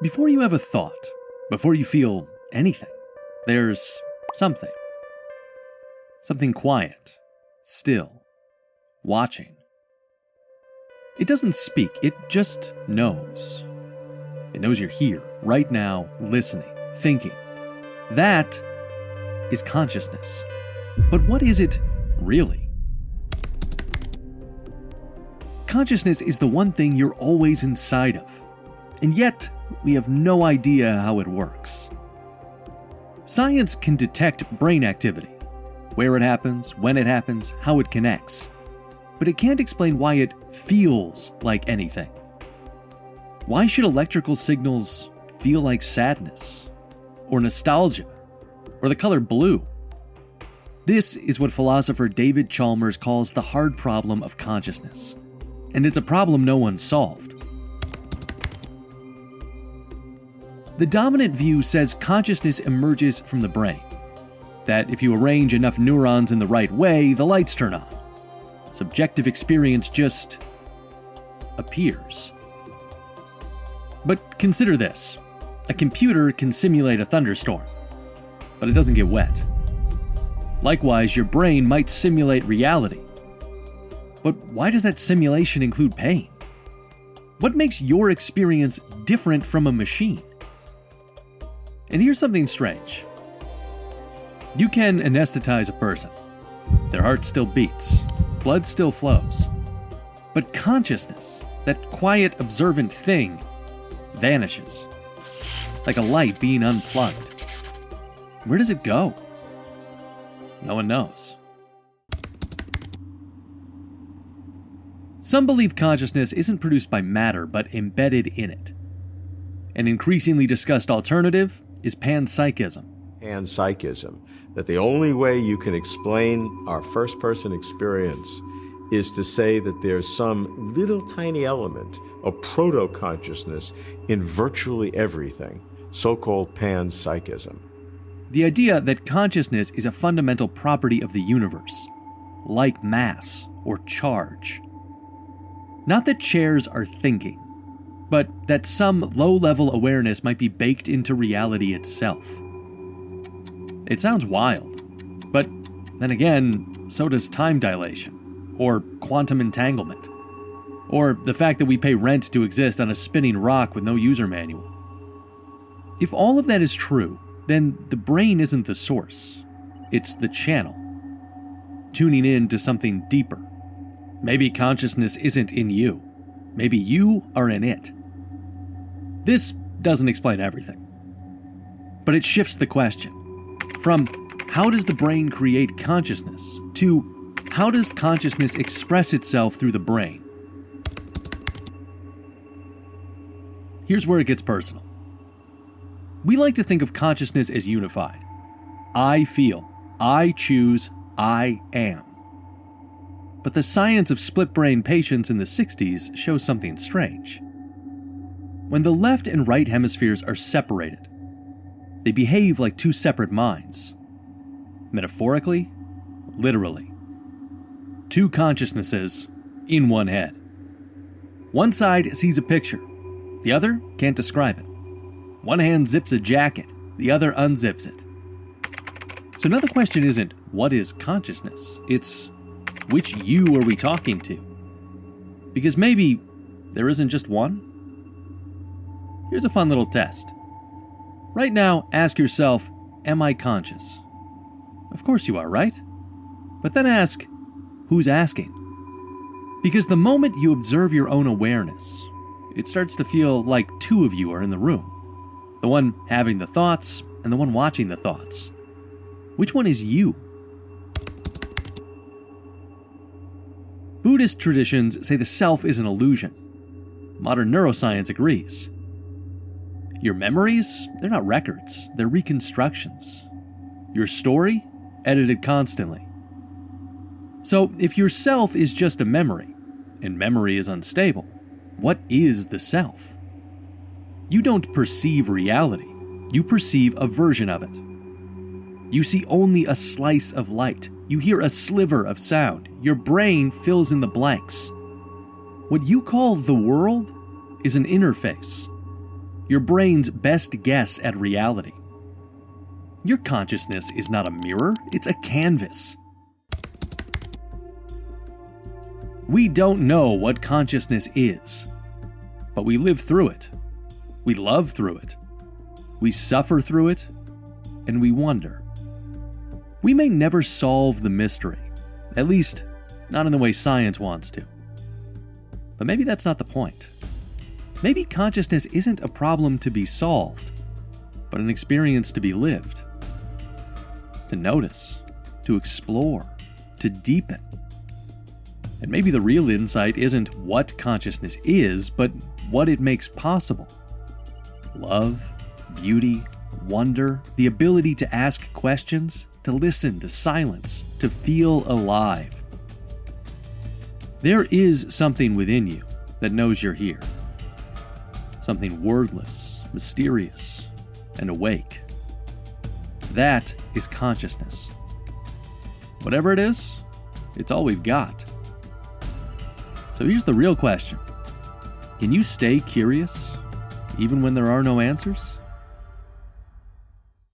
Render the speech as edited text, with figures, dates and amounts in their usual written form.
Before you have a thought, before you feel anything, there's something. Something quiet, still, watching. It doesn't speak, it just knows. It knows you're here, right now, listening, thinking. That is consciousness. But what is it really? Consciousness is the one thing you're always inside of, and yet we have no idea how it works. Science can detect brain activity, where it happens, when it happens, how it connects, but it can't explain why it feels like anything. Why should electrical signals feel like sadness, or nostalgia, or the color blue? This is what philosopher David Chalmers calls the hard problem of consciousness, and it's a problem no one solved. The dominant view says consciousness emerges from the brain, that if you arrange enough neurons in the right way, the lights turn on. Subjective experience just appears. But consider this. A computer can simulate a thunderstorm, but it doesn't get wet. Likewise, your brain might simulate reality. But why does that simulation include pain? What makes your experience different from a machine? And here's something strange. You can anesthetize a person. Their heart still beats, blood still flows. But consciousness, that quiet, observant thing, vanishes. Like a light being unplugged. Where does it go? No one knows. Some believe consciousness isn't produced by matter, but embedded in it. An increasingly discussed alternative is panpsychism. Pansychism, that the only way you can explain our first-person experience is to say that there's some little tiny element of proto-consciousness in virtually everything, so-called panpsychism. The idea that consciousness is a fundamental property of the universe, like mass or charge. Not that chairs are thinking, but that some low-level awareness might be baked into reality itself. It sounds wild, but then again, so does time dilation, or quantum entanglement, or the fact that we pay rent to exist on a spinning rock with no user manual. If all of that is true, then the brain isn't the source, it's the channel, tuning in to something deeper. Maybe consciousness isn't in you, maybe you are in it. This doesn't explain everything, but it shifts the question from how does the brain create consciousness to how does consciousness express itself through the brain? Here's where it gets personal. We like to think of consciousness as unified. I feel, I choose, I am. But the science of split-brain patients in the 60s shows something strange. When the left and right hemispheres are separated, they behave like two separate minds. Metaphorically, literally. Two consciousnesses in one head. One side sees a picture, the other can't describe it. One hand zips a jacket, the other unzips it. So now the question isn't, what is consciousness? It's, which you are we talking to? Because maybe there isn't just one? Here's a fun little test. Right now, ask yourself, am I conscious? Of course you are, right? But then ask, who's asking? Because the moment you observe your own awareness, it starts to feel like two of you are in the room. The one having the thoughts and the one watching the thoughts. Which one is you? Buddhist traditions say the self is an illusion. Modern neuroscience agrees. Your memories, they're not records, they're reconstructions. Your story, edited constantly. So if your self is just a memory, and memory is unstable, what is the self? You don't perceive reality, you perceive a version of it. You see only a slice of light, you hear a sliver of sound, your brain fills in the blanks. What you call the world is an interface. your brain's best guess at reality. Your consciousness is not a mirror, it's a canvas. We don't know what consciousness is, but we live through it. We love through it. We suffer through it, and we wonder. We may never solve the mystery, at least not in the way science wants to. But maybe that's not the point. Maybe consciousness isn't a problem to be solved, but an experience to be lived. To notice, to explore, to deepen. And maybe the real insight isn't what consciousness is, but what it makes possible. Love, beauty, wonder, the ability to ask questions, to listen to silence, to feel alive. There is something within you that knows you're here. Something wordless, mysterious, and awake. That is consciousness. Whatever it is, it's all we've got. So here's the real question. Can you stay curious, even when there are no answers?